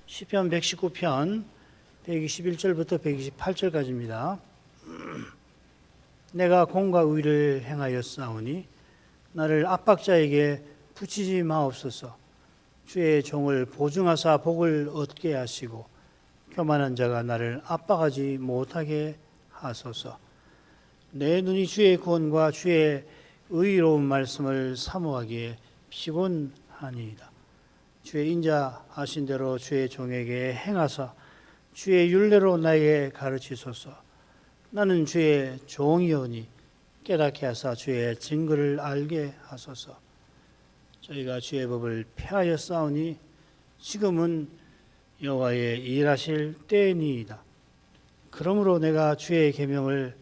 시편 119편 121절부터 128절까지입니다. 내가 공과 의를 행하였사오니 나를 압박자에게 붙이지 마옵소서. 주의 종을 보증하사 복을 얻게 하시고 교만한 자가 나를 압박하지 못하게 하소서. 내 눈이 주의 구원과 주의 의로운 말씀을 사모하기에 피곤하니이다. 주의 인자하신 대로 주의 종에게 행하사 주의 율례로 나에게 가르치소서. 나는 주의 종이오니 깨닫게 하사 주의 증거를 알게 하소서. 저희가 주의 법을 폐하여 싸우니 지금은 여호와의 일하실 때니이다. 그러므로 내가 주의 계명을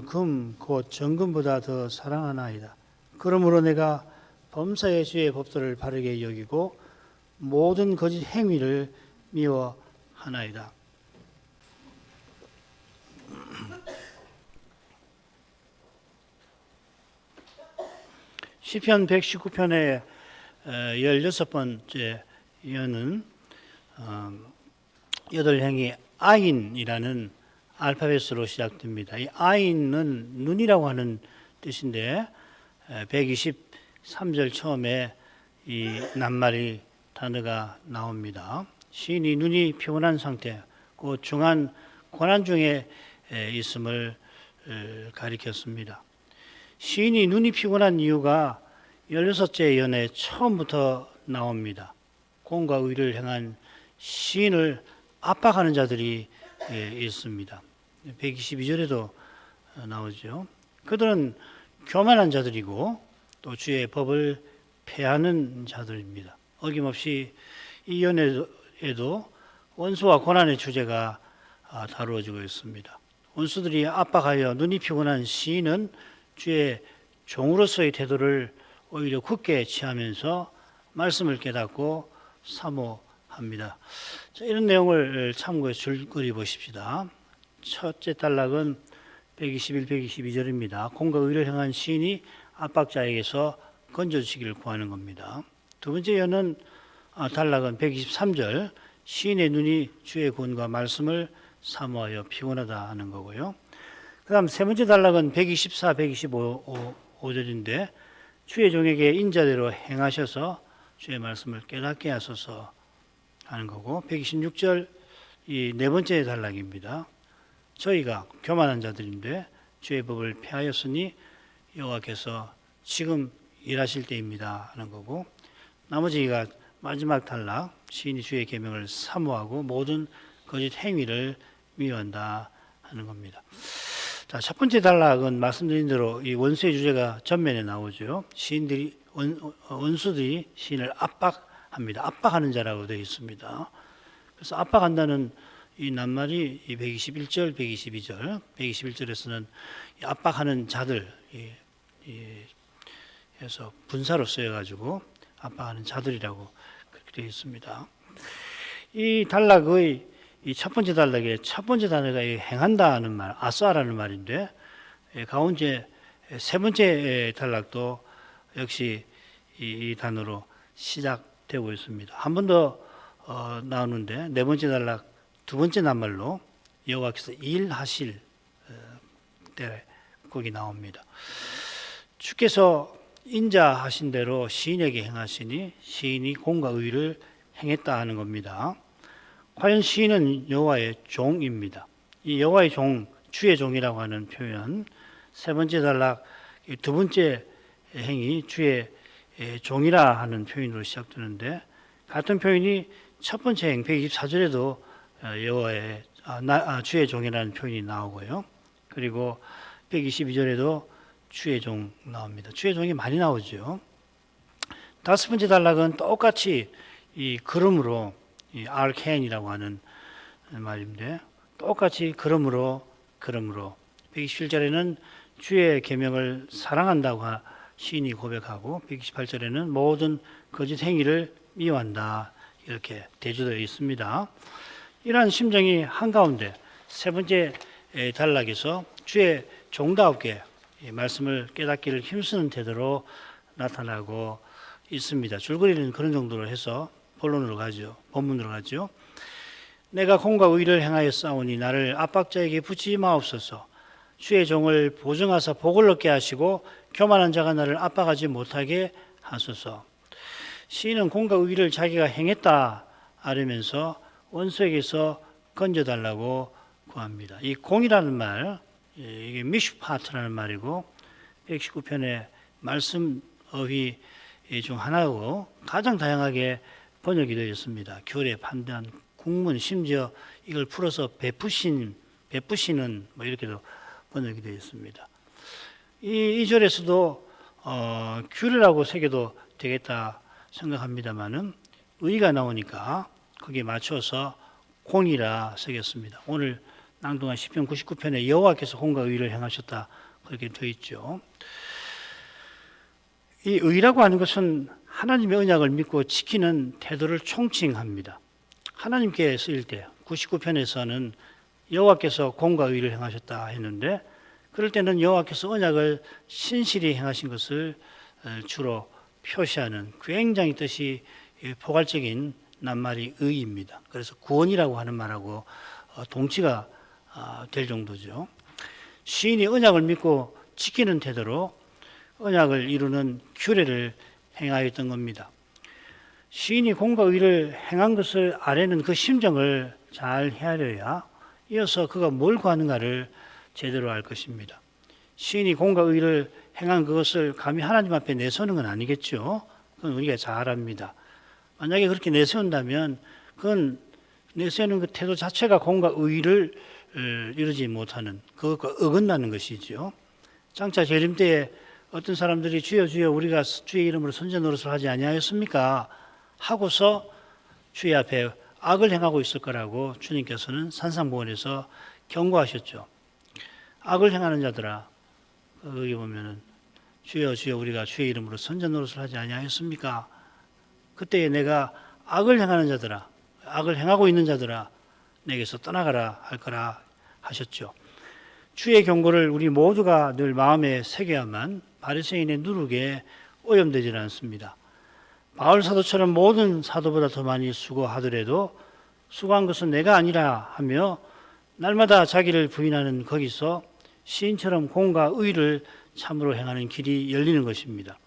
금 곧 정금보다 더 사랑하나이다. 그러므로 내가 범사의 주의 법도를 바르게 여기고 모든 거짓 행위를 미워하나이다. 시편 119편의 16번째 연은 8행이 아인이라는 알파벳으로 시작됩니다. 이 아인은 눈이라고 하는 뜻인데 123절 처음에 이 낱말이 단어가 나옵니다. 시인이 눈이 피곤한 상태, 그 중한 고난 중에 있음을 가리켰습니다. 시인이 눈이 피곤한 이유가 16째 연에 처음부터 나옵니다. 공과 의를 행한 시인을 압박하는 자들이 있습니다. 122절에도 나오죠. 그들은 교만한 자들이고 또 주의 법을 폐하는 자들입니다. 어김없이 이 연에도 원수와 고난의 주제가 다루어지고 있습니다. 원수들이 압박하여 눈이 피곤한 시인은 주의 종으로서의 태도를 오히려 굳게 취하면서 말씀을 깨닫고 사모합니다. 자, 이런 내용을 참고해 줄거리 보십시다. 첫째 단락은 121, 122절입니다. 공과 의를 행한 시인이 압박자에게서 건져주시기를 구하는 겁니다. 두 번째 단락은 123절, 시인의 눈이 주의 구원과 말씀을 사모하여 피곤하다 하는 거고요. 그 다음 세 번째 단락은 124, 125절인데 주의 종에게 인자대로 행하셔서 주의 말씀을 깨닫게 하소서 하는 거고, 126절 이 네 번째 단락입니다. 저희가 교만한 자들인데 주의 법을 폐하였으니 여호와께서 지금 일하실 때입니다 하는 거고, 나머지가 마지막 단락, 시인이 주의 계명을 사모하고 모든 거짓 행위를 미워한다 하는 겁니다. 자, 첫 번째 단락은 말씀드린 대로 이 원수의 주제가 전면에 나오죠. 원수들이 시인을 압박합니다. 압박하는 자라고 되어 있습니다. 그래서 압박한다는 이 낱말이 121절, 122절, 121절에서는 압박하는 자들 해서 분사로 쓰여가지고 압박하는 자들이라고 그렇게 되어 있습니다. 이 단락의 이 첫 번째 단락의 첫 번째 단어가 행한다는 말, 아싸라는 말인데, 가운데 세 번째 단락도 역시 이 단어로 시작되고 있습니다. 한 번 더 나오는데 네 번째 단락 두 번째 낱말로 여호와께서 일하실 때 거기 나옵니다. 주께서 인자하신 대로 시인에게 행하시니 시인이 공과 의를 행했다 하는 겁니다. 과연 시인은 여호와의 종입니다. 이 여호와의 종, 주의 종이라고 하는 표현, 세 번째 단락 두 번째 행이 주의 종이라 하는 표현으로 시작되는데, 같은 표현이 첫 번째 행 124절에도 여호와의 주의 종이라는 표현이 나오고요. 그리고 122절에도 주의 종 나옵니다. 주의 종이 많이 나오죠. 다섯 번째 단락은 똑같이 이 그러므로 이 arcane이라고 하는 말인데, 똑같이 그러므로 127절에는 주의 계명을 사랑한다고 시인이 고백하고, 128절에는 모든 거짓 행위를 미워한다 이렇게 대조되어 있습니다. 이러한 심정이 한가운데 세 번째 단락에서 주의 종다우게 말씀을 깨닫기를 힘쓰는 태도로 나타나고 있습니다. 줄거리는 그런 정도로 해서 본론으로 가죠. 본문으로 가죠. 내가 공과 의를 행하여 싸우니 나를 압박자에게 붙이지 마옵소서. 주의 종을 보증하사 복을 얻게 하시고 교만한 자가 나를 압박하지 못하게 하소서. 시인은 공과 의를 자기가 행했다 아뢰면서 원수에게서 건져달라고 구합니다. 이 공이라는 말, 이게 미슈파트라는 말이고 119편의 말씀 어휘 중 하나고 가장 다양하게 번역이 되어 있습니다. 교례, 판단, 국문, 심지어 이걸 풀어서 베푸시는 뭐 이렇게도 번역이 되어 있습니다. 이 절에서도 규례라고 새겨도 되겠다 생각합니다만은 의가 나오니까 거기에 맞춰서 공이라 새겼습니다. 오늘 낭독한 시편 99편에 여호와께서 공과 의를 행하셨다 그렇게 되어 있죠. 이 의라고 하는 것은 하나님의 언약을 믿고 지키는 태도를 총칭합니다. 하나님께 쓰일 때 99편에서는 여호와께서 공과 의를 행하셨다 했는데 그럴 때는 여호와께서 언약을 신실히 행하신 것을 주로 표시하는 굉장히 뜻이 포괄적인 낱말이 의입니다. 그래서 구원이라고 하는 말하고 동치가 될 정도죠. 시인이 언약을 믿고 지키는 태도로 언약을 이루는 규례를 행하였던 겁니다. 시인이 공과 의를 행한 것을 아뢰는 그 심정을 잘 헤아려야 이어서 그가 뭘 구하는가를 제대로 알 것입니다. 시인이 공과 의를 행한 그것을 감히 하나님 앞에 내세우는 건 아니겠죠. 그건 우리가 잘 압니다. 만약에 그렇게 내세운다면 그건 내세우는 그 태도 자체가 공과 의를 이루지 못하는 그것과 어긋나는 것이죠. 장차 재림 때에 어떤 사람들이 주여 주여 우리가 주의 이름으로 선제 노릇을 하지 아니하였습니까? 하고서 주의 앞에 악을 행하고 있을 거라고 주님께서는 산상보원에서 경고하셨죠. 악을 행하는 자들아, 거기 보면은 주여 주여 우리가 주의 이름으로 선제 노릇을 하지 아니하였습니까? 그때에 내가 악을 행하는 자들아, 악을 행하고 있는 자들아 내게서 떠나가라 할 거라 하셨죠. 주의 경고를 우리 모두가 늘 마음에 새겨야만 바리새인의 누룩에 오염되지 않습니다. 바울 사도처럼 모든 사도보다 더 많이 수고하더라도 수고한 것은 내가 아니라 하며 날마다 자기를 부인하는 거기서 시인처럼 공과 의를 참으로 행하는 길이 열리는 것입니다.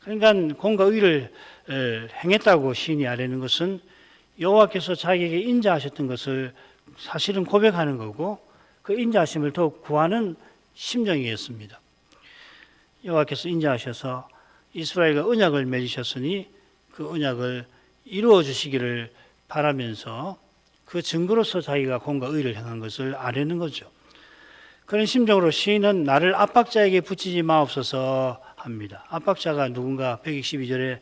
그러니까 공과 의를 행했다고 시인이 아뢰는 것은 여호와께서 자기에게 인자하셨던 것을 사실은 고백하는 거고 그 인자하심을 더욱 구하는 심정이었습니다. 여호와께서 인자하셔서 이스라엘과 언약을 맺으셨으니 그 언약을 이루어 주시기를 바라면서 그 증거로서 자기가 공과 의를 행한 것을 아뢰는 거죠. 그런 심정으로 시인은 나를 압박자에게 붙이지 마옵소서 합니다. 압박자가 누군가 122절에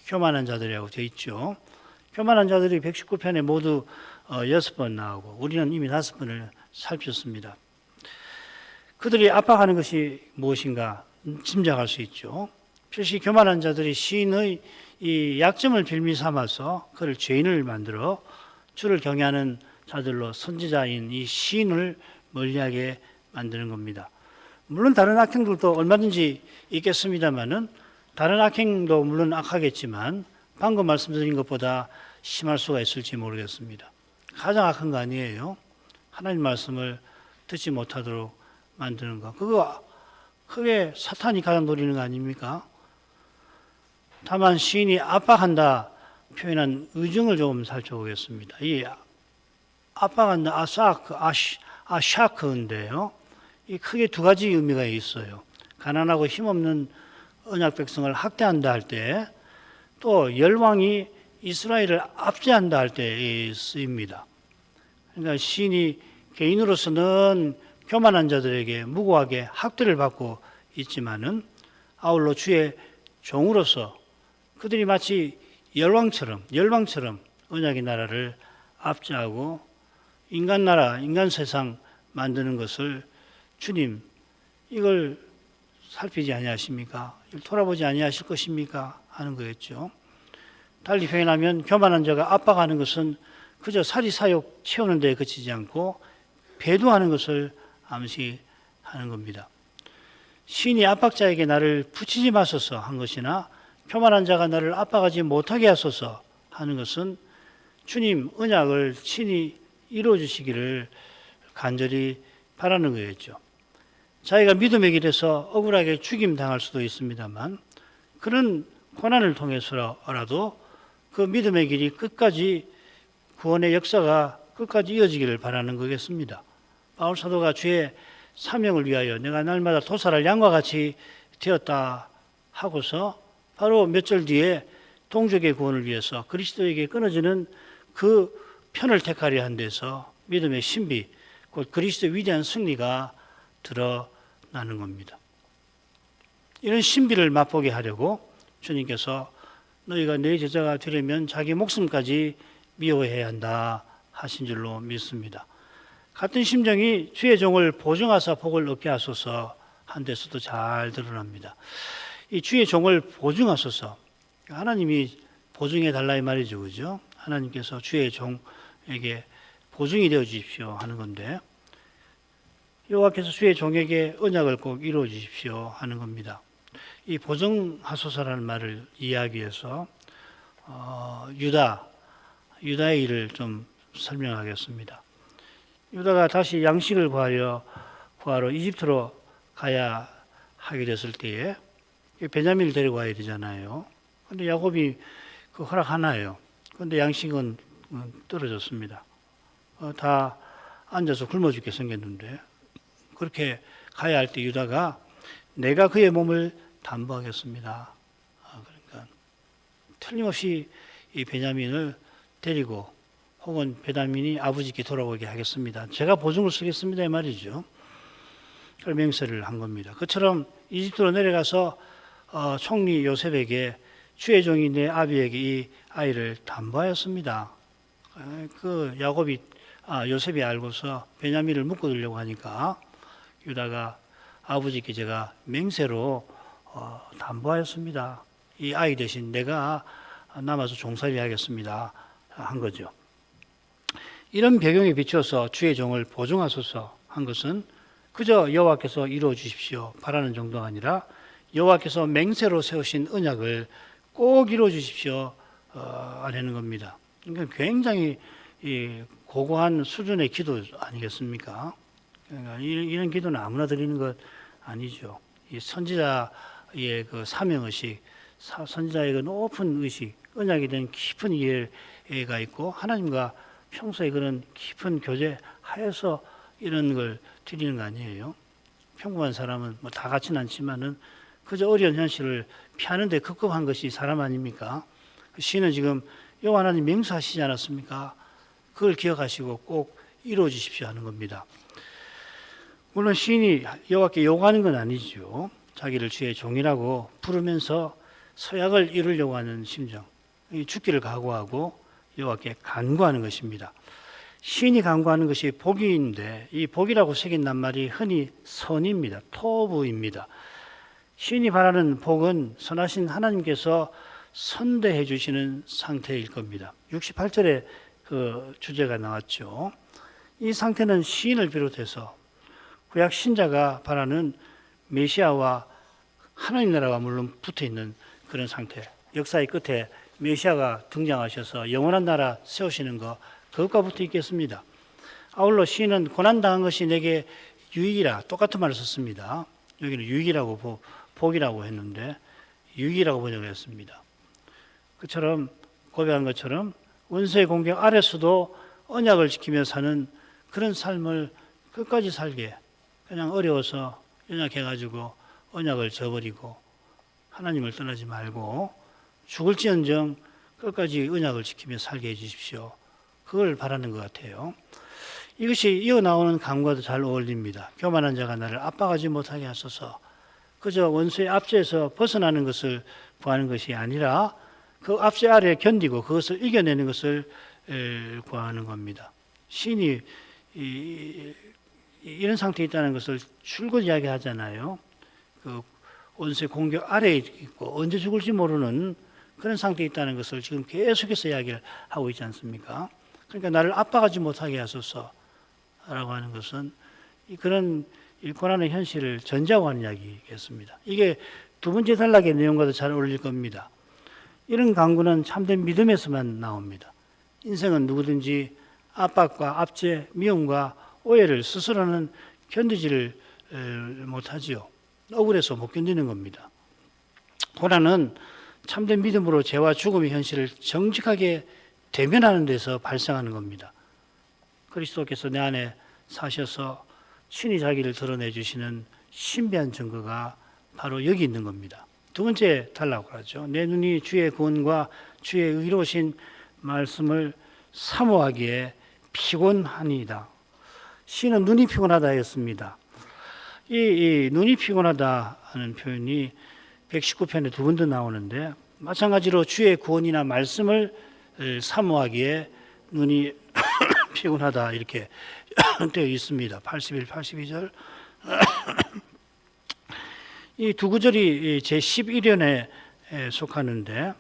교만한 자들이라고 되어 있죠. 교만한 자들이 119편에 모두 6번 나오고 우리는 이미 5번을 살폈습니다. 그들이 압박하는 것이 무엇인가 짐작할 수 있죠. 필시 교만한 자들이 시인의 이 약점을 빌미 삼아서 그를 죄인을 만들어 주를 경외하는 자들로 선지자인 이 시인을 멀리하게 만드는 겁니다. 물론 다른 악행들도 얼마든지 있겠습니다만은 다른 악행도 물론 악하겠지만 방금 말씀드린 것보다 심할 수가 있을지 모르겠습니다. 가장 악한 거 아니에요? 하나님 말씀을 듣지 못하도록 만드는 거. 그거 크게 사탄이 가장 노리는 거 아닙니까? 다만 시인이 압박한다 표현한 의정을 조금 살펴보겠습니다. 이 압박한다 아샤크인데요. 이 크게 두 가지 의미가 있어요. 가난하고 힘없는 언약 백성을 학대한다 할 때, 또 열왕이 이스라엘을 압제한다 할 때 쓰입니다. 그러니까 시인이 개인으로서는 교만한 자들에게 무고하게 학대를 받고 있지만은 아울러 주의 종으로서 그들이 마치 열왕처럼 언약의 나라를 압제하고 인간 나라, 인간 세상 만드는 것을 주님 이걸 살피지 아니하십니까? 이걸 돌아보지 아니하실 것입니까? 하는 거겠죠. 달리 표현하면 교만한 자가 압박하는 것은 그저 사리사욕 채우는 데 그치지 않고 배도하는 것을 암시하는 겁니다. 시인이 압박자에게 나를 붙이지 마소서 한 것이나 교만한 자가 나를 압박하지 못하게 하소서 하는 것은 주님 언약을 친히 이루어 주시기를 간절히 바라는 거였죠. 자기가 믿음의 길에서 억울하게 죽임 당할 수도 있습니다만 그런 고난을 통해서라도 그 믿음의 길이 끝까지 구원의 역사가 끝까지 이어지기를 바라는 거겠습니다. 바울 사도가 주의 사명을 위하여 내가 날마다 도살할 양과 같이 되었다 하고서 바로 몇 절 뒤에 동족의 구원을 위해서 그리스도에게 끊어지는 그 편을 택하려 한 데서 믿음의 신비, 곧 그리스도의 위대한 승리가 드러나는 겁니다. 이런 신비를 맛보게 하려고 주님께서 너희가 내 제자가 되려면 자기 목숨까지 미워해야 한다 하신 줄로 믿습니다. 같은 심정이 주의 종을 보증하사 복을 얻게 하소서 한 데서도 잘 드러납니다. 이 주의 종을 보증하소서, 하나님이 보증해 달라 이 말이죠, 그죠? 하나님께서 주의 종에게 보증이 되어 주십시오 하는 건데, 여호와께서 주의 종에게 언약을 꼭 이루어 주십시오 하는 겁니다. 이 보증하소서라는 말을 이해하기 위해서 유다의 일을 좀 설명하겠습니다. 유다가 다시 양식을 구하러 이집트로 가야 하게 됐을 때에 베냐민을 데리고 가야 되잖아요. 그런데 야곱이 그 허락하나요? 그런데 양식은 떨어졌습니다. 다 앉아서 굶어 죽게 생겼는데 그렇게 가야 할 때 유다가 내가 그의 몸을 담보하겠습니다. 그러니까 틀림없이 이 베냐민을 데리고 혹은 베냐민이 아버지께 돌아오게 하겠습니다. 제가 보증을 쓰겠습니다 이 말이죠. 그걸 맹세를 한 겁니다. 그처럼 이집트로 내려가서 총리 요셉에게 주의 종이 내 아비에게 이 아이를 담보하였습니다. 그 요셉이 알고서 베냐민을 묶어두려고 하니까 유다가 아버지께 제가 맹세로 담보하였습니다. 이 아이 대신 내가 남아서 종살이 하겠습니다 한 거죠. 이런 배경에 비추어서 주의 종을 보증하소서 한 것은 그저 여호와께서 이루어 주십시오 바라는 정도가 아니라 여호와께서 맹세로 세우신 언약을 꼭 이루어 주십시오 하는 겁니다. 그러니까 굉장히 고고한 수준의 기도 아니겠습니까? 그러니까 이런 기도는 아무나 드리는 것 아니죠. 이 선지자의 그 사명의식, 선지자의 그 높은 의식, 언약에 대한 깊은 이해가 있고 하나님과 평소에 그런 깊은 교제하여서 이런 걸 드리는 거 아니에요. 평범한 사람은 뭐 다 같지는 않지만은 그저 어려운 현실을 피하는 데 급급한 것이 사람 아닙니까? 시인은 지금 여호와 하나님 맹세하시지 않았습니까? 그걸 기억하시고 꼭 이루어 주십시오 하는 겁니다. 물론 시인이 여호와께 요구하는 건 아니죠. 자기를 주의 종이라고 부르면서 서약을 이루려고 하는 심정, 죽기를 각오하고 여호와께 간구하는 것입니다. 시인이 간구하는 것이 복인데 이 복이라고 새긴 낱말이 흔히 선입니다. 토부입니다. 시인이 바라는 복은 선하신 하나님께서 선대해 주시는 상태일 겁니다. 68절에 그 주제가 나왔죠. 이 상태는 시인을 비롯해서 구약 신자가 바라는 메시아와 하나님 나라가 물론 붙어 있는 그런 상태. 역사의 끝에 메시아가 등장하셔서 영원한 나라 세우시는 것, 그것과 붙어 있겠습니다. 아울러 시인은 고난당한 것이 내게 유익이라 똑같은 말을 썼습니다. 여기는 유익이라고 복이라고 했는데 유익이라고 번역을 했습니다. 그처럼 고백한 것처럼 원수의 공격 아래서도 언약을 지키며 사는 그런 삶을 끝까지 살게, 그냥 어려워서 연약해가지고 언약을 저버리고 하나님을 떠나지 말고 죽을지언정 끝까지 언약을 지키며 살게 해주십시오. 그걸 바라는 것 같아요. 이것이 이어나오는 간구와도 잘 어울립니다. 교만한 자가 나를 압박하지 못하게 하소서. 그저 원수의 압제에서 벗어나는 것을 구하는 것이 아니라 그 압제 아래 견디고 그것을 이겨내는 것을 구하는 겁니다. 시인이 이런 상태에 있다는 것을 줄곧 이야기하잖아요. 그 원수의 공격 아래에 있고 언제 죽을지 모르는 그런 상태에 있다는 것을 지금 계속해서 이야기를 하고 있지 않습니까? 그러니까 나를 압박하지 못하게 하소서라고 하는 것은 그런 고난의 현실을 전제하고 하는 이야기겠습니다. 이게 두 번째 단락의 내용과도 잘 어울릴 겁니다. 이런 강구는 참된 믿음에서만 나옵니다. 인생은 누구든지 압박과 압제, 미움과 오해를 스스로는 견디지를 못하지요. 억울해서 못 견디는 겁니다. 고난은 참된 믿음으로 죄와 죽음의 현실을 정직하게 대면하는 데서 발생하는 겁니다. 그리스도께서 내 안에 사셔서 친히 자기를 드러내 주시는 신비한 증거가 바로 여기 있는 겁니다. 두 번째 달라고 하죠. 내 눈이 주의 구원과 주의 의로우신 말씀을 사모하기에 피곤하니이다. 시는 눈이 피곤하다 했습니다. 이 눈이 피곤하다 하는 표현이 119편에 두 번 더 나오는데, 마찬가지로 주의 구원이나 말씀을 사모하기에 눈이 피곤하다 이렇게 되어 있습니다. 81, 82절. 이 두 구절이 제11연에 속하는데,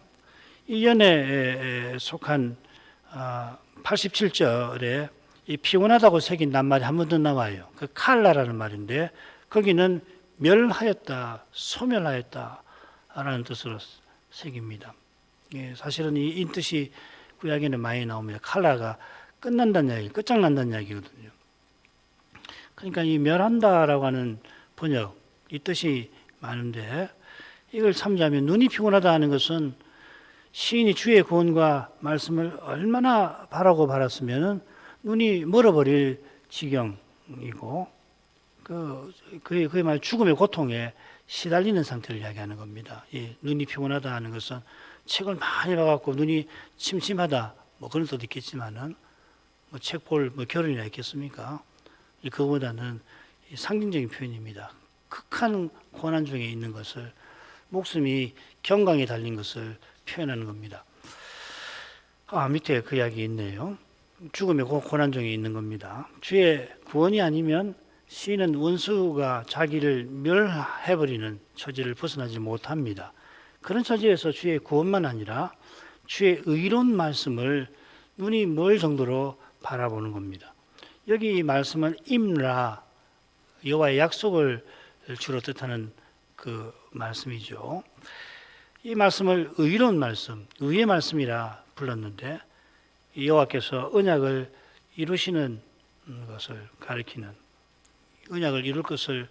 이 연에 속한 87절에 이 피곤하다고 새긴 낱말이 한 번 더 나와요. 그 칼라라는 말인데, 거기는 멸하였다, 소멸하였다 라는 뜻으로 새깁니다. 사실은 이 인뜻이 구약에는 많이 나옵니다. 칼라가 끝난다는 이야기, 끝장난다는 이야기거든요. 그러니까 이 멸한다라고 하는 번역, 이 뜻이 많은데, 이걸 참조하면 눈이 피곤하다 하는 것은 시인이 주의 구원과 말씀을 얼마나 바라고 바랐으면 눈이 멀어버릴 지경이고, 그야말로 죽음의 고통에 시달리는 상태를 이야기하는 겁니다. 이 눈이 피곤하다 하는 것은 책을 많이 봐갖고 눈이 침침하다, 뭐 그런 뜻도 있겠지만은, 뭐 책 볼 겨를이나 있겠습니까? 그거보다는 상징적인 표현입니다. 극한 고난 중에 있는 것을, 목숨이 경강에 달린 것을 표현하는 겁니다. 밑에 그 이야기 있네요. 죽음의 고난 중에 있는 겁니다. 주의 구원이 아니면 시인은 원수가 자기를 멸해버리는 처지를 벗어나지 못합니다. 그런 처지에서 주의 구원만 아니라 주의 의로운 말씀을 눈이 멀 정도로 바라보는 겁니다. 여기 이 말씀은 임라, 여호와의 약속을 주로 뜻하는 그 말씀이죠. 이 말씀을 의로운 말씀, 의의 말씀이라 불렀는데, 여호와께서 언약을 이루시는 것을 가리키는, 언약을 이룰 것을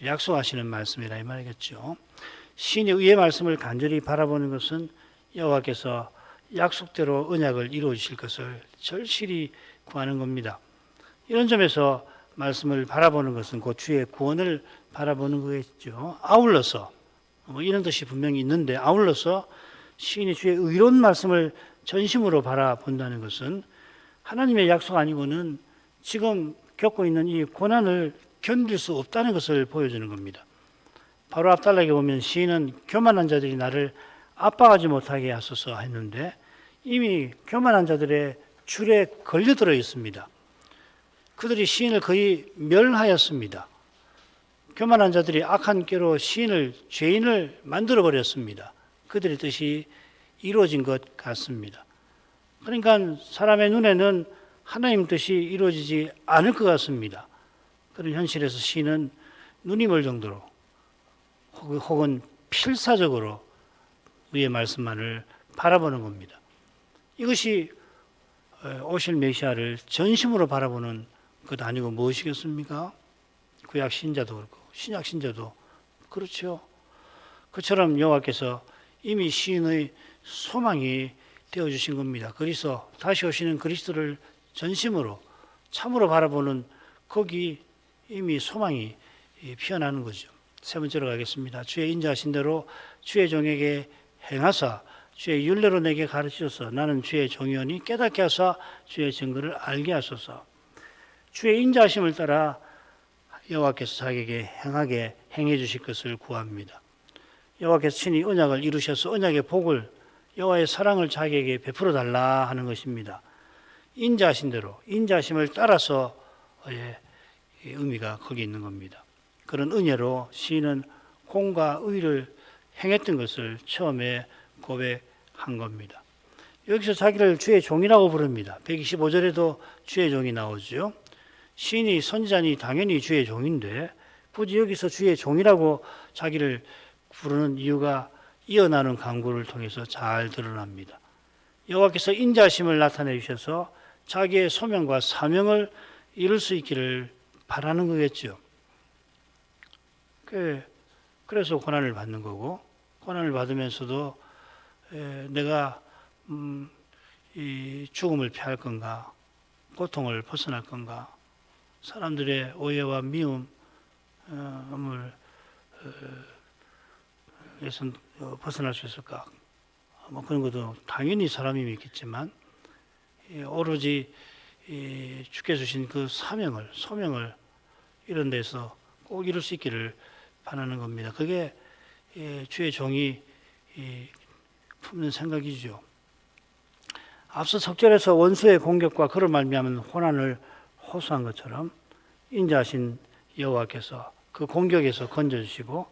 약속하시는 말씀이라 이 말이겠죠. 시인의 의의 말씀을 간절히 바라보는 것은 여호와께서 약속대로 언약을 이루어 주실 것을 절실히 구하는 겁니다. 이런 점에서 말씀을 바라보는 것은 곧 주의 구원을 바라보는 거겠죠. 아울러서 이런 뜻이 분명히 있는데, 아울러서 시인이 주의 의로운 말씀을 전심으로 바라본다는 것은 하나님의 약속 아니고는 지금 겪고 있는 이 고난을 견딜 수 없다는 것을 보여주는 겁니다. 바로 앞달락에 보면 시인은 교만한 자들이 나를 압박하지 못하게 하소서 했는데, 이미 교만한 자들의 줄에 걸려들어 있습니다. 그들이 시인을 거의 멸하였습니다. 교만한 자들이 악한 꾀로 시인을, 죄인을 만들어 버렸습니다. 그들의 뜻이 이루어진 것 같습니다. 그러니까 사람의 눈에는 하나님 뜻이 이루어지지 않을 것 같습니다. 그런 현실에서 시인은 눈이 멀 정도로 혹은 필사적으로 의의 말씀만을 바라보는 겁니다. 이것이 오실 메시아를 전심으로 바라보는 것 아니고 무엇이겠습니까? 구약 신자도 그렇고 신약 신자도 그렇죠. 그처럼 여호와께서 이미 시인의 소망이 되어주신 겁니다. 그래서 다시 오시는 그리스도를 전심으로 참으로 바라보는 거기 이미 소망이 피어나는 거죠. 세 번째로 가겠습니다. 주의 인자하신 대로 주의 종에게 행하사 주의 율례로 내게 가르치소서. 나는 주의 종이오니 깨닫게 하사 주의 증거를 알게 하소서. 주의 인자하심을 따라 여호와께서 자기에게 행해 주실 것을 구합니다. 여호와께서 친히 언약을 이루셔서 언약의 복을, 여호와의 사랑을 자기에게 베풀어 달라 하는 것입니다. 인자하신 대로, 인자하심을 따라서의 의미가 거기 있는 겁니다. 그런 은혜로 시인은 공과 의를 행했던 것을 처음에 고백한 겁니다. 여기서 자기를 주의 종이라고 부릅니다. 125절에도 주의 종이 나오죠. 시인이 선지자니 당연히 주의 종인데 굳이 여기서 주의 종이라고 자기를 부르는 이유가 이어나는 강구를 통해서 잘 드러납니다. 여호와께서 인자심을 나타내 주셔서 자기의 소명과 사명을 이룰 수 있기를 바라는 거겠죠. 그래서 고난을 받는 거고, 고난을 받으면서도 내가 이 죽음을 피할 건가, 고통을 벗어날 건가, 사람들의 오해와 미움을 에서 벗어날 수 있을까? 뭐 그런 것도 당연히 사람이 믿겠지만 오로지 주께 주신 그 사명을, 소명을 이런 데서 꼭 이룰 수 있기를 바라는 겁니다. 그게 주의 종이 품는 생각이죠. 앞서 석절에서 원수의 공격과 그로 말미암은 호난을 호소한 것처럼 인자하신 여호와께서 그 공격에서 건져주시고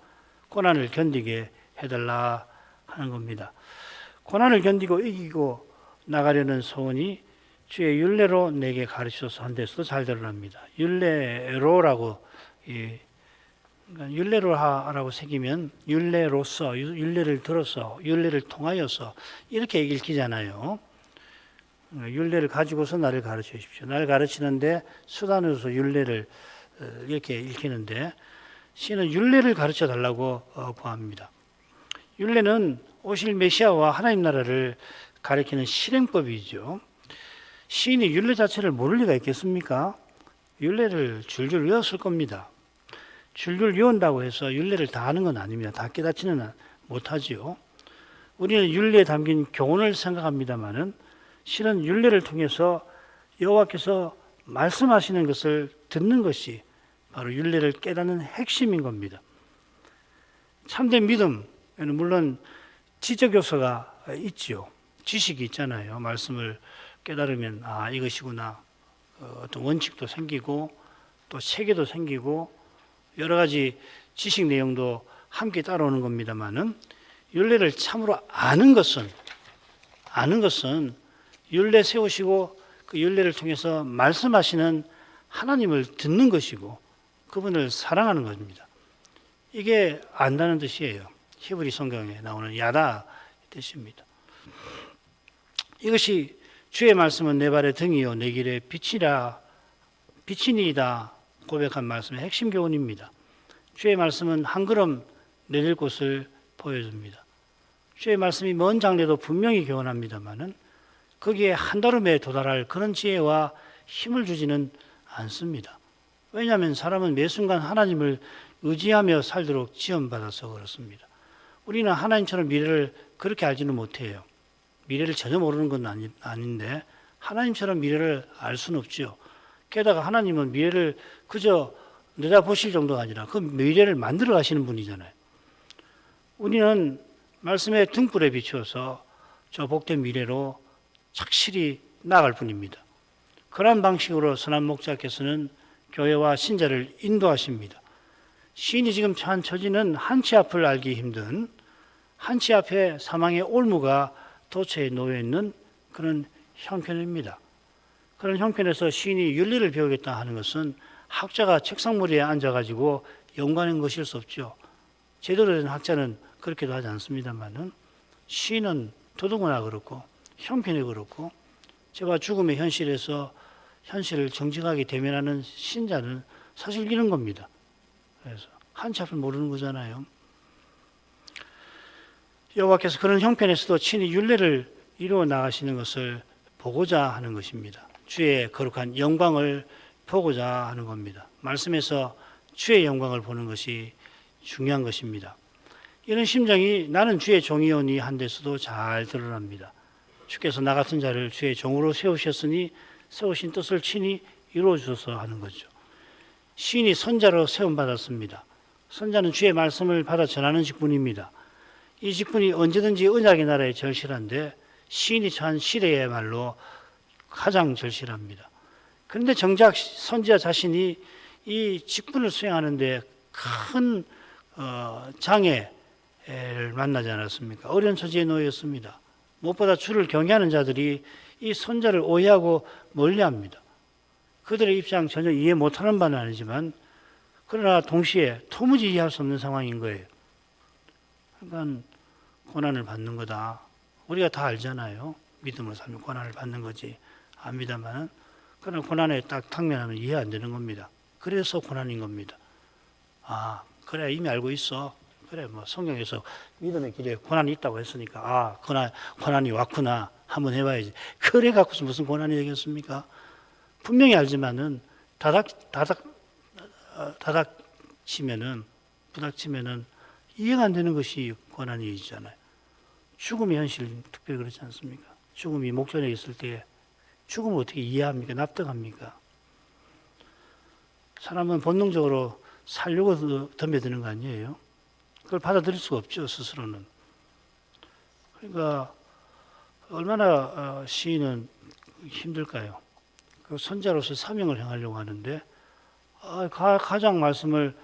고난을 견디게 해달라 하는 겁니다. 고난을 견디고 이기고 나가려는 소원이 주의 율례로 내게 가르치소서 한 데서도 잘 드러납니다. 율례로라고 그러니까 율례로라고 새기면 율례로서, 율례를 들어서, 율례를 통하여서 이렇게 읽히잖아요. 율례를 가지고서 나를 가르쳐 주십시오. 나를 가르치는데 수단으로서 율례를 이렇게 읽히는데 시는 율례를 가르쳐 달라고 구합니다. 율례는 오실 메시아와 하나님 나라를 가리키는 실행법이죠. 시인이 율례 자체를 모를 리가 있겠습니까? 율례를 줄줄 외웠을 겁니다. 줄줄 외운다고 해서 율례를 다 아는 건 아닙니다. 다 깨닫지는 못하지요. 우리는 율례에 담긴 교훈을 생각합니다마는 실은 율례를 통해서 여호와께서 말씀하시는 것을 듣는 것이 바로 율례를 깨닫는 핵심인 겁니다. 참된 믿음에는 물론 지적 요소가 있지요. 지식이 있잖아요. 말씀을 깨달으면 이것이구나. 어떤 원칙도 생기고 또 체계도 생기고 여러 가지 지식 내용도 함께 따라오는 겁니다만은 율례를 참으로 아는 것은 율례 세우시고 그 율례를 통해서 말씀하시는 하나님을 듣는 것이고 그분을 사랑하는 것입니다. 이게 안다는 뜻이에요. 히브리 성경에 나오는 야다 뜻입니다. 이것이 주의 말씀은 내 발의 등이요 내 길의 빛이니이다 고백한 말씀의 핵심 교훈입니다. 주의 말씀은 한 걸음 내릴 곳을 보여줍니다. 주의 말씀이 먼 장래도 분명히 교훈합니다마는 거기에 한달음에 도달할 그런 지혜와 힘을 주지는 않습니다. 왜냐하면 사람은 매 순간 하나님을 의지하며 살도록 지원받아서 그렇습니다. 우리는 하나님처럼 미래를 그렇게 알지는 못해요. 미래를 전혀 모르는 건 아닌데 하나님처럼 미래를 알 수는 없죠. 게다가 하나님은 미래를 그저 내다보실 정도가 아니라 그 미래를 만들어 가시는 분이잖아요. 우리는 말씀의 등불에 비추어서 저 복된 미래로 착실히 나아갈 뿐입니다. 그러한 방식으로 선한 목자께서는 교회와 신자를 인도하십니다. 시인이 지금 처한 처지는 한치 앞을 알기 힘든 한치 앞에 사망의 올무가 도처에 놓여 있는 그런 형편입니다. 그런 형편에서 시인이 윤리를 배우겠다 하는 것은 학자가 책상머리에 앉아가지고 연구하는 것일 수 없죠. 제대로 된 학자는 그렇게도 하지 않습니다만은 시인은 더더구나 그렇고 형편이 그렇고 제가 죽음의 현실에서 현실을 정직하게 대면하는 신자는 사실 이런 겁니다. 그래서 한치 앞을 모르는 거잖아요. 여호와께서 그런 형편에서도 친히 율례를 이루어 나가시는 것을 보고자 하는 것입니다. 주의 거룩한 영광을 보고자 하는 겁니다. 말씀에서 주의 영광을 보는 것이 중요한 것입니다. 이런 심정이 나는 주의 종이오니 한 데서도 잘 드러납니다. 주께서 나 같은 자를 주의 종으로 세우셨으니 세우신 뜻을 친히 이루어 주소서 하는 거죠. 시인이 선자로 세움받았습니다. 선자는 주의 말씀을 받아 전하는 직분입니다. 이 직분이 언제든지 언약의 나라에 절실한데 시인이 처한 시대야말로 가장 절실합니다. 그런데 정작 선지자 자신이 이 직분을 수행하는데 큰 장애를 만나지 않았습니까? 어려운 처지에 놓였습니다. 무엇보다 주를 경외하는 자들이 이 선자를 오해하고 멀리합니다. 그들의 입장 전혀 이해 못하는 바는 아니지만 그러나 동시에 도무지 이해할 수 없는 상황인 거예요. 그러니까 고난을 받는 거다. 우리가 다 알잖아요. 믿음으로 살면 고난을 받는 거지. 압니다만은 그러나 고난에 딱 당면하면 이해 안 되는 겁니다. 그래서 고난인 겁니다. 아, 그래 이미 알고 있어. 그래 뭐 성경에서 믿음의 길에 고난이 있다고 했으니까 아, 고난이 왔구나. 한번 해봐야지. 그래 갖고서 무슨 고난이 되겠습니까? 분명히 알지만은 부닥치면은 이해가 안 되는 것이 고난이잖아요. 죽음의 현실 특별히 그렇지 않습니까? 죽음이 목전에 있을 때 죽음을 어떻게 이해합니까? 납득합니까? 사람은 본능적으로 살려고 덤벼드는 거 아니에요? 그걸 받아들일 수가 없죠, 스스로는. 그러니까 얼마나 시인은 힘들까요? 그 선자로서 사명을 행하려고 하는데 가장 말씀을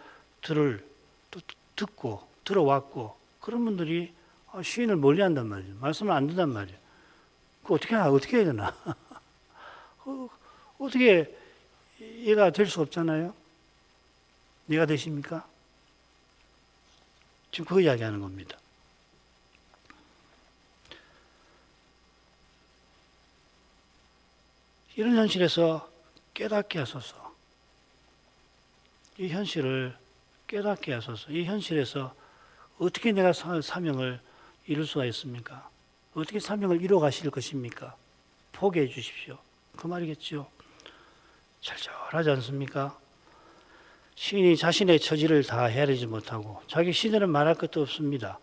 듣고 들어왔고 그런 분들이 시인을 멀리한단 말이에요. 말씀을 안 듣단 말이에요. 그 어떻게 해야 되나? 어떻게 이해가 될 수 없잖아요. 이해가 되십니까? 지금 그 이야기하는 겁니다. 이런 현실에서 깨닫게 하소서. 이 현실을 깨닫게 하소서. 이 현실에서 어떻게 내가 사명을 이룰 수가 있습니까? 어떻게 사명을 이루어 가실 것입니까? 포기해 주십시오. 그 말이겠죠. 절절하지 않습니까? 시인이 자신의 처지를 다 헤아리지 못하고 자기 시대는 말할 것도 없습니다.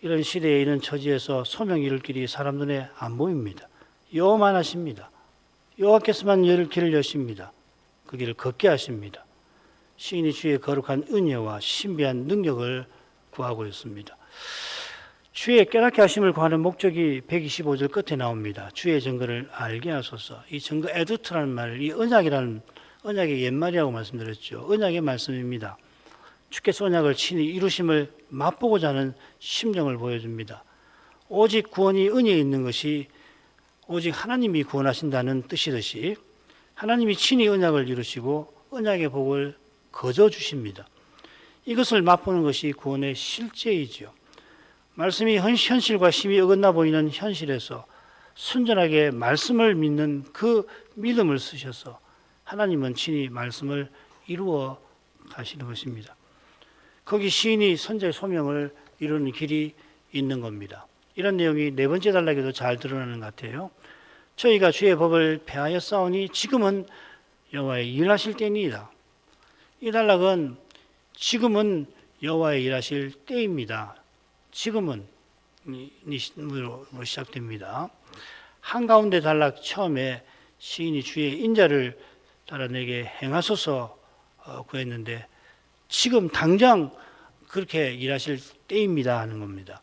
이런 시대에 이런 처지에서 소명 이룰 길이 사람 눈에 안 보입니다. 요만하십니다. 여호와께서만 길을 여십니다. 그 길을 걷게 하십니다. 시인이 주의 거룩한 은혜와 신비한 능력을 구하고 있습니다. 주의 깨닫게 하심을 구하는 목적이 125절 끝에 나옵니다. 주의 증거를 알게 하소서. 이 증거 에두트라는 말, 이 언약의 옛말이라고 말씀드렸죠. 언약의 말씀입니다. 주께서 언약을 친히 이루심을 맛보고자 하는 심정을 보여줍니다. 오직 구원이 은혜에 있는 것이 오직 하나님이 구원하신다는 뜻이듯이 하나님이 친히 언약을 이루시고 언약의 복을 거저 주십니다. 이것을 맛보는 것이 구원의 실제이지요. 말씀이 현실과 심히 어긋나 보이는 현실에서 순전하게 말씀을 믿는 그 믿음을 쓰셔서 하나님은 친히 말씀을 이루어 가시는 것입니다. 거기 시인이 선자의 소명을 이루는 길이 있는 겁니다. 이런 내용이 네 번째 단락에도 잘 드러나는 것 같아요. 저희가 주의 법을 폐하여 싸우니 지금은 여호와의 일하실 때니이다. 이 단락은 지금은 여호와의 일하실 때입니다. 지금은 으로 시작됩니다. 한가운데 단락 처음에 시인이 주의 인자를 따라 내게 행하소서 구했는데 지금 당장 그렇게 일하실 때입니다 하는 겁니다.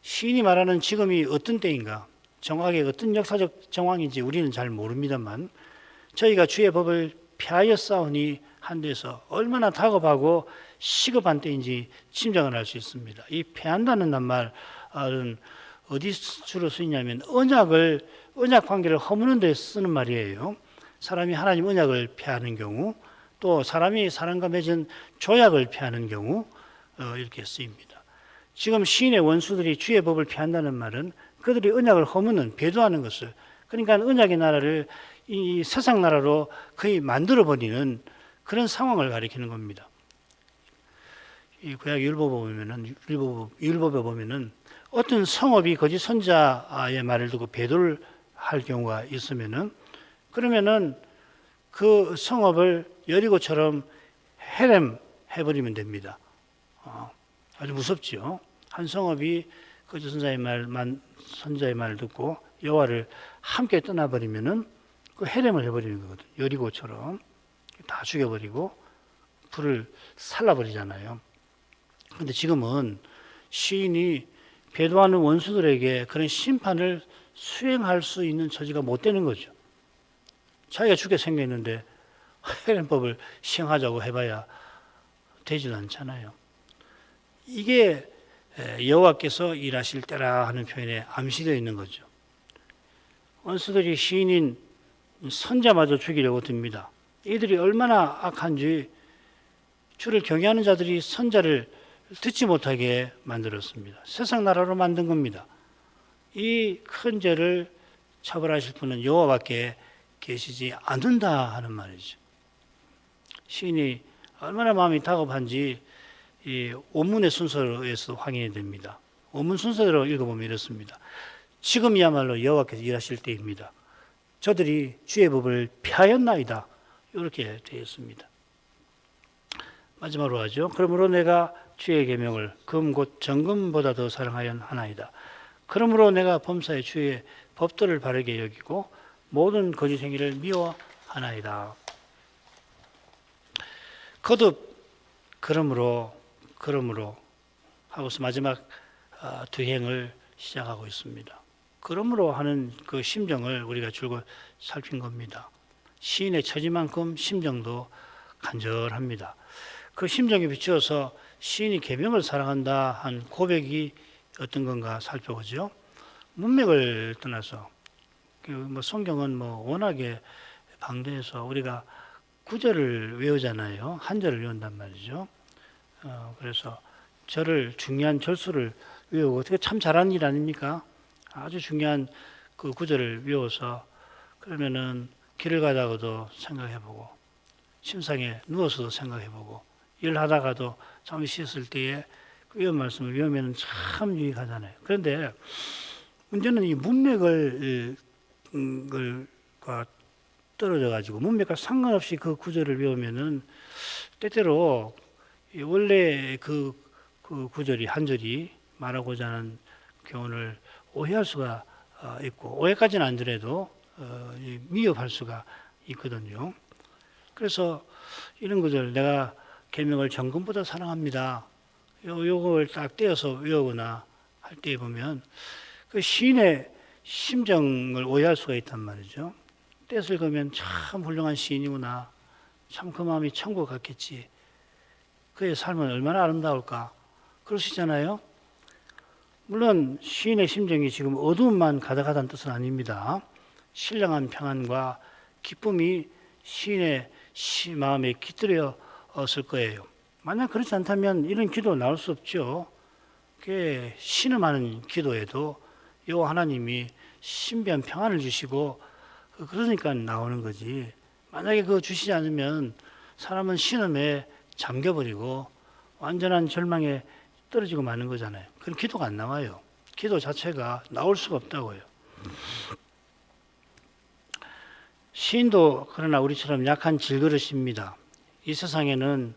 시인이 말하는 지금이 어떤 때인가? 정확하게 어떤 역사적 정황인지 우리는 잘 모릅니다만 저희가 주의 법을 폐하여 싸우니 한 데서 얼마나 다급하고 시급한 때인지 짐작을 할 수 있습니다. 이 폐한다는 말은 어디 주로 쓰이냐면 언약 관계를 허무는 데 쓰는 말이에요. 사람이 하나님 언약을 폐하는 경우 또 사람이 사람과 맺은 조약을 폐하는 경우 이렇게 쓰입니다. 지금 시인의 원수들이 주의 법을 폐한다는 말은 그들이 언약을 허무는 배도하는 것을 그러니까 언약의 나라를 이 세상 나라로 거의 만들어버리는 그런 상황을 가리키는 겁니다. 이 구약 율법에 보면은 어떤 성읍이 거짓 선자의 말을 듣고 배도를 할 경우가 있으면은 그러면은 그 성읍을 여리고처럼 해버리면 됩니다. 아주 무섭죠. 한 성읍이 거짓 선자의 말을 듣고 여호와를 함께 떠나버리면은 그 해렘을 해버리는 거거든요. 여리고처럼 다 죽여버리고 불을 살라버리잖아요. 그런데 지금은 시인이 배도하는 원수들에게 그런 심판을 수행할 수 있는 처지가 못 되는 거죠. 자기가 죽게 생겼는데 해렘법을 시행하자고 해봐야 되지도 않잖아요. 이게 여호와께서 일하실 때라 하는 표현에 암시되어 있는 거죠. 원수들이 시인인 선자마저 죽이려고 듭니다. 이들이 얼마나 악한지 주를 경외하는 자들이 선자를 듣지 못하게 만들었습니다. 세상 나라로 만든 겁니다. 이 큰 죄를 처벌하실 분은 여호와밖에 계시지 않는다 하는 말이죠. 시인이 얼마나 마음이 다급한지 이 원문의 순서에서 확인이 됩니다. 원문 순서대로 읽어보면 이렇습니다. 지금이야말로 여호와께서 일하실 때입니다. 저들이 주의 법을 폐하였나이다. 이렇게 되어 있습니다. 마지막으로 하죠. 그러므로 내가 주의 계명을 금 곧 정금보다 더 사랑하였나이다. 그러므로 내가 범사에 주의 법도를 바르게 여기고 모든 거짓 행위를 미워하나이다. 거듭 그러므로 하고서 마지막 두 행을 시작하고 있습니다. 그러므로 하는 그 심정을 우리가 줄곧 살핀 겁니다. 시인의 처지만큼 심정도 간절합니다. 그 심정에 비추어서 시인이 계명을 사랑한다 한 고백이 어떤 건가 살펴보죠. 문맥을 떠나서 성경은 워낙에 방대해서 우리가 구절을 외우잖아요. 한 절을 외운단 말이죠. 그래서 중요한 절수를 외우고 어떻게 참 잘하는 일 아닙니까? 아주 중요한 그 구절을 외워서 그러면은 길을 가다가도 생각해보고 침상에 누워서도 생각해보고 일하다가도 잠이 쉬었을 때에 그 외운 말씀을 외우면 참 유익하잖아요. 그런데 문제는 이 문맥을 떨어져 가지고 문맥과 상관없이 그 구절을 외우면은 때때로 원래 그 구절이 한 절이 말하고자 하는 교훈을 오해할 수가 있고 오해까지는 안 더라도 미흡할 수가 있거든요. 그래서 이런 구절 내가 계명을 정금보다 사랑합니다. 요걸 딱 떼어서 외우거나 할 때 보면 그 시인의 심정을 오해할 수가 있단 말이죠. 떼서 읽으면 참 훌륭한 시인이구나. 참 그 마음이 천국 같겠지. 그의 삶은 얼마나 아름다울까. 그러시잖아요. 물론 시인의 심정이 지금 어두움만 가득하다는 뜻은 아닙니다. 신령한 평안과 기쁨이 시인의 마음에 깃들였을 거예요. 만약 그렇지 않다면 이런 기도 나올 수 없죠. 신음하는 기도에도 여호와 하나님이 신비한 평안을 주시고 그러니까 나오는 거지. 만약에 그거 주시지 않으면 사람은 신음에 잠겨버리고 완전한 절망에 떨어지고 마는 거잖아요. 그럼 기도가 안 나와요. 기도 자체가 나올 수가 없다고요. 시인도 그러나 우리처럼 약한 질그릇입니다. 이 세상에는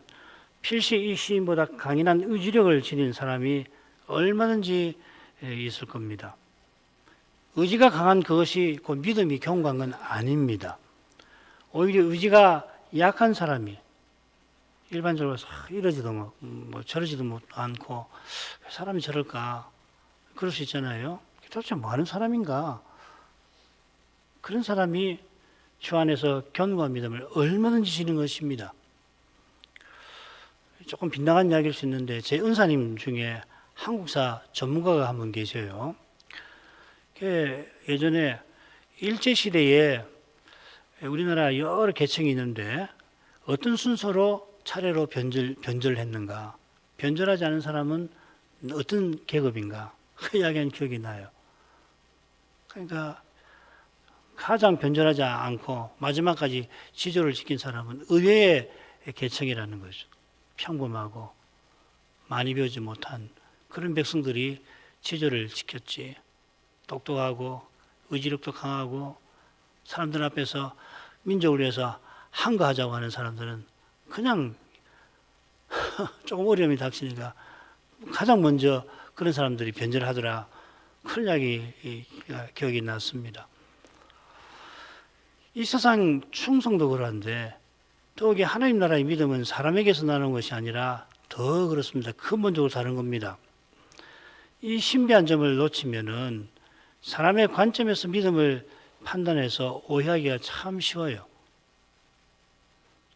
필시 이 시인보다 강인한 의지력을 지닌 사람이 얼마든지 있을 겁니다. 의지가 강한 그것이 곧 믿음이 견고한 건 아닙니다. 오히려 의지가 약한 사람이 일반적으로 이러지도 저러지도 않고 사람이 저럴까 그럴 수 있잖아요. 도대체 뭐 하는 사람인가? 그런 사람이 주 안에서 견고한 믿음을 얼마든지 지닌 것입니다. 조금 빗나간 이야기일 수 있는데 제 은사님 중에 한국사 전문가가 한 분 계셔요. 예전에 일제시대에 우리나라 여러 계층이 있는데 어떤 순서로 차례로 변절을 했는가, 변절하지 않은 사람은 어떤 계급인가, 그 이야기한 기억이 나요. 그러니까 가장 변절하지 않고 마지막까지 지조를 지킨 사람은 의외의 계층이라는 거죠. 평범하고 많이 배우지 못한 그런 백성들이 지조를 지켰지. 똑똑하고 의지력도 강하고 사람들 앞에서 민족을 위해서 한가하자고 하는 사람들은 그냥 조금 어려움이 닥치니까 가장 먼저 그런 사람들이 변절하더라. 그런 이야기가 기억이 났습니다. 이 세상 충성도 그러한데 더욱이 하나님 나라의 믿음은 사람에게서 나는 것이 아니라 더 그렇습니다. 근본적으로 다른 겁니다. 이 신비한 점을 놓치면은 사람의 관점에서 믿음을 판단해서 오해하기가 참 쉬워요.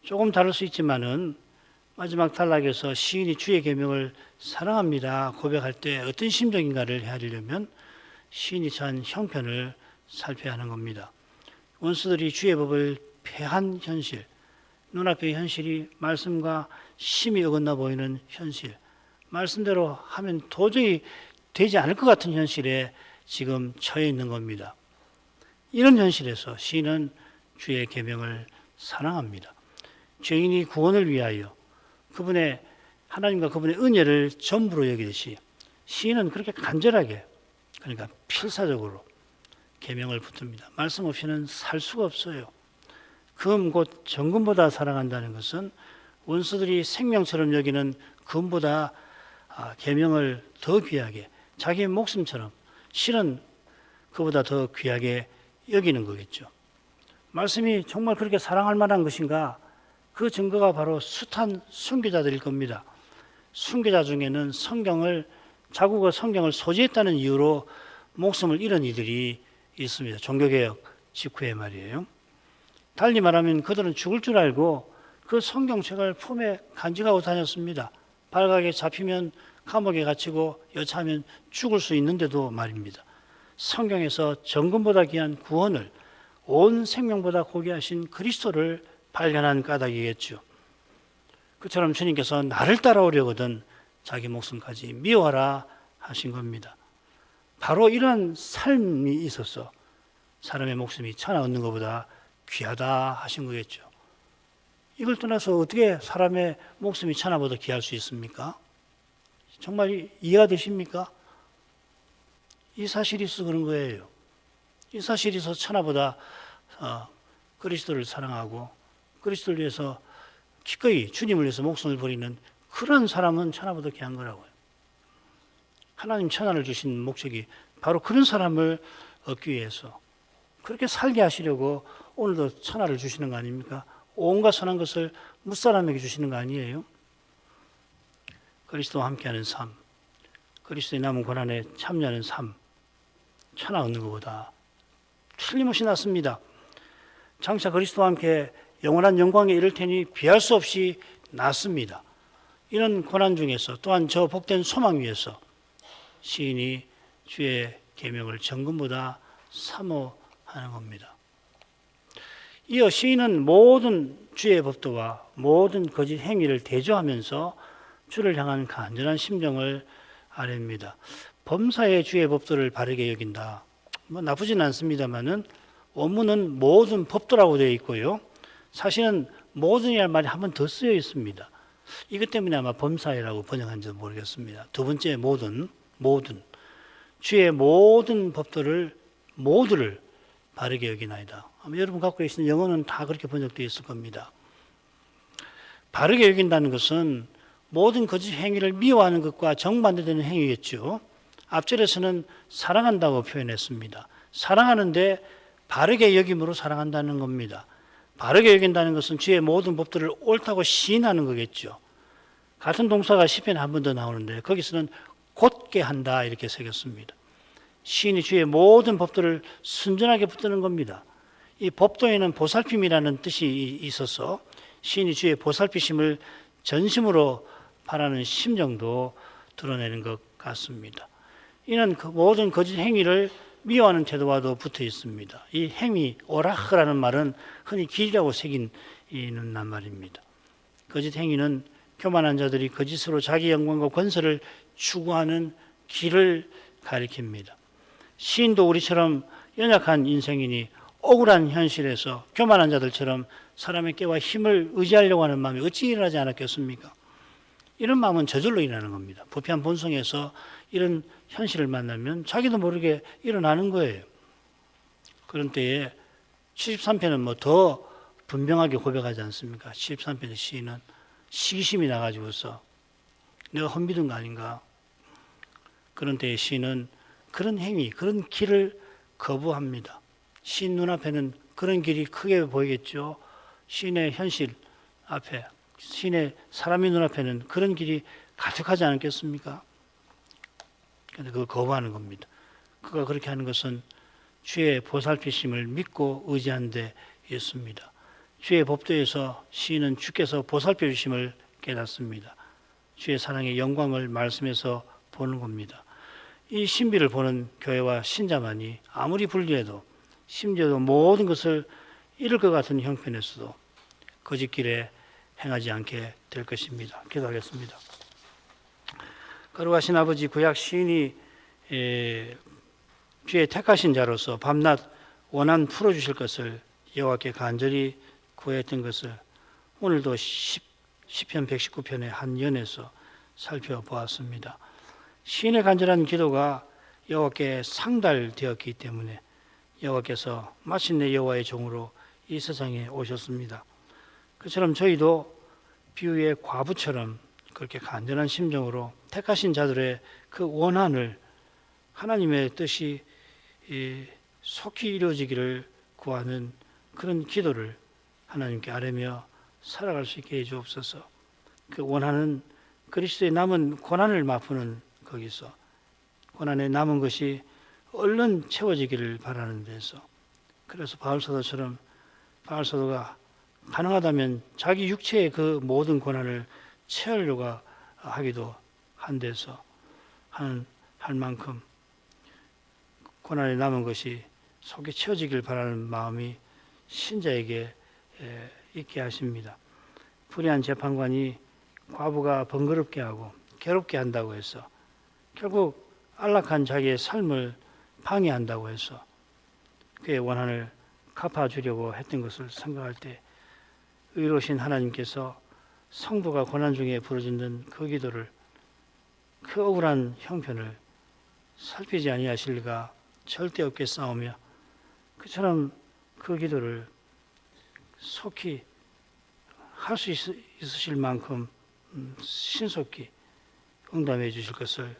조금 다를 수 있지만은 마지막 단락에서 시인이 주의 계명을 사랑합니다 고백할 때 어떤 심정인가를 헤아리려면 시인이 처한 형편을 살펴야 하는 겁니다. 원수들이 주의 법을 폐한 현실, 눈앞의 현실이 말씀과 심히 어긋나 보이는 현실, 말씀대로 하면 도저히 되지 않을 것 같은 현실에 지금 처해 있는 겁니다. 이런 현실에서 시인은 주의 계명을 사랑합니다. 죄인이 구원을 위하여 그분의 하나님과 그분의 은혜를 전부로 여기듯이 시인은 그렇게 간절하게, 그러니까 필사적으로 계명을 붙듭니다. 말씀 없이는 살 수가 없어요. 금 곧 정금보다 사랑한다는 것은 원수들이 생명처럼 여기는 금보다 계명을 더 귀하게, 자기의 목숨처럼 실은 그보다 더 귀하게 여기는 거겠죠. 말씀이 정말 그렇게 사랑할 만한 것인가? 그 증거가 바로 숱한 순교자들일 겁니다. 순교자 중에는 자국어 성경을 소지했다는 이유로 목숨을 잃은 이들이 있습니다. 종교개혁 직후에 말이에요. 달리 말하면 그들은 죽을 줄 알고 그 성경책을 품에 간직하고 다녔습니다. 발각에 잡히면 감옥에 갇히고 여차하면 죽을 수 있는데도 말입니다. 성경에서 정금보다 귀한 구원을, 온 생명보다 고귀하신 그리스도를 발견한 까닭이겠죠. 그처럼 주님께서 나를 따라오려거든 자기 목숨까지 미워하라 하신 겁니다. 바로 이런 삶이 있어서 사람의 목숨이 천하 얻는 것보다 귀하다 하신 거겠죠. 이걸 떠나서 어떻게 사람의 목숨이 천하보다 귀할 수 있습니까? 정말 이해가 되십니까? 이 사실이 있어서 그런 거예요. 이 사실이 있어서 천하보다 그리스도를 사랑하고 그리스도를 위해서 기꺼이 주님을 위해서 목숨을 버리는 그런 사람은 천하보다 귀한 거라고요. 하나님 천하를 주신 목적이 바로 그런 사람을 얻기 위해서 그렇게 살게 하시려고 오늘도 천하를 주시는 거 아닙니까? 온갖 선한 것을 무사람에게 주시는 거 아니에요? 그리스도와 함께하는 삶, 그리스도의 남은 고난에 참여하는 삶, 천하 얻는 것보다 틀림없이 낫습니다. 장차 그리스도와 함께 영원한 영광에 이를 테니 비할 수 없이 낫습니다. 이런 고난 중에서 또한 저 복된 소망 위에서 시인이 주의 계명을 정금보다 사모하는 겁니다. 이어 시인은 모든 주의 법도와 모든 거짓 행위를 대조하면서 주를 향한 간절한 심정을 아뢰입니다. 범사의 주의 법도를 바르게 여긴다. 나쁘진 않습니다만은 원문은 모든 법도라고 되어 있고요. 사실은 모든이라는 말이 한 번 더 쓰여 있습니다. 이것 때문에 아마 범사회라고 번역한지 모르겠습니다. 두 번째 모든 주의 모든 법도를 모두를 바르게 여기나이다. 아마 여러분 갖고 계시는 영어는 다 그렇게 번역되어 있을 겁니다. 바르게 여긴다는 것은 모든 거짓 행위를 미워하는 것과 정반대되는 행위겠죠. 앞절에서는 사랑한다고 표현했습니다. 사랑하는데 바르게 여김으로 사랑한다는 겁니다. 바르게 여긴다는 것은 주의 모든 법들을 옳다고 시인하는 거겠죠. 같은 동사가 시편에 한 번 더 나오는데 거기서는 곧게 한다 이렇게 새겼습니다. 시인이 주의 모든 법들을 순전하게 붙드는 겁니다. 이 법도에는 보살핌이라는 뜻이 있어서 시인이 주의 보살피심을 전심으로 바라는 심정도 드러내는 것 같습니다. 이는 그 모든 거짓 행위를 미워하는 태도와도 붙어 있습니다. 이 행위, 오라흐라는 말은 흔히 길이라고 새기는 말입니다. 거짓 행위는 교만한 자들이 거짓으로 자기 영광과 권세를 추구하는 길을 가리킵니다. 시인도 우리처럼 연약한 인생이니 억울한 현실에서 교만한 자들처럼 사람의 깨와 힘을 의지하려고 하는 마음이 어찌 일어나지 않았겠습니까? 이런 마음은 저절로 일어나는 겁니다. 부패한 본성에서 이런 현실을 만나면 자기도 모르게 일어나는 거예요. 그런 때에 73편은 더 분명하게 고백하지 않습니까? 73편의 시인은 시기심이 나가지고서 내가 헛믿은 거 아닌가? 그런 때의 시인은 그런 행위, 그런 길을 거부합니다. 시인 눈앞에는 그런 길이 크게 보이겠죠. 시인의 현실 앞에, 시인의 사람의 눈앞에는 그런 길이 가득하지 않겠습니까? 그런데 그걸 거부하는 겁니다. 그가 그렇게 하는 것은 주의 보살피심을 믿고 의지한 데 있습니다. 주의 법도에서 시인은 주께서 보살펴 주심을 깨닫습니다. 주의 사랑의 영광을 말씀에서 보는 겁니다. 이 신비를 보는 교회와 신자만이 아무리 불리해도 심지어도 모든 것을 잃을 것 같은 형편에서도 거짓 길에 행하지 않게 될 것입니다. 기도하겠습니다. 거룩하신 아버지, 구약 시인이 주의 택하신 자로서 밤낮 원한 풀어주실 것을 여호와께 간절히 구했던 것을 오늘도 시편 119편의 한 연에서 살펴보았습니다. 시인의 간절한 기도가 여호와께 상달되었기 때문에 여호와께서 마침내 여호와의 종으로 이 세상에 오셨습니다. 그처럼 저희도 비유의 과부처럼 그렇게 간절한 심정으로 택하신 자들의 그 원한을 하나님의 뜻이 속히 이루어지기를 구하는 그런 기도를 하나님께 아뢰며 살아갈 수 있게 해주옵소서. 그 원한은 그리스도의 남은 고난을 맛보는 거기서 고난의 남은 것이 얼른 채워지기를 바라는 데서, 그래서 바울사도처럼 바울사도가 가능하다면 자기 육체의 그 모든 고난을 채우려고 하기도 한 데서 할 만큼 고난에 남은 것이 속에 채워지길 바라는 마음이 신자에게 있게 하십니다. 불의한 재판관이 과부가 번거롭게 하고 괴롭게 한다고 해서 결국 안락한 자기의 삶을 방해한다고 해서 그의 원한을 갚아주려고 했던 것을 생각할 때 의로우신 하나님께서 성도가 고난 중에 부르짖는 그 기도를, 그 억울한 형편을 살피지 아니하실 리가 절대 없겠사오며, 그처럼 그 기도를 속히 할 수 있으실 만큼 신속히 응답해 주실 것을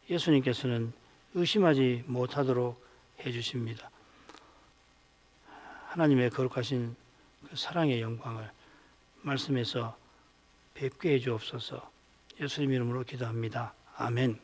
예수님께서는 의심하지 못하도록 해주십니다. 하나님의 거룩하신 그 사랑의 영광을 말씀에서 뵙게 해주옵소서. 예수님 이름으로 기도합니다. 아멘.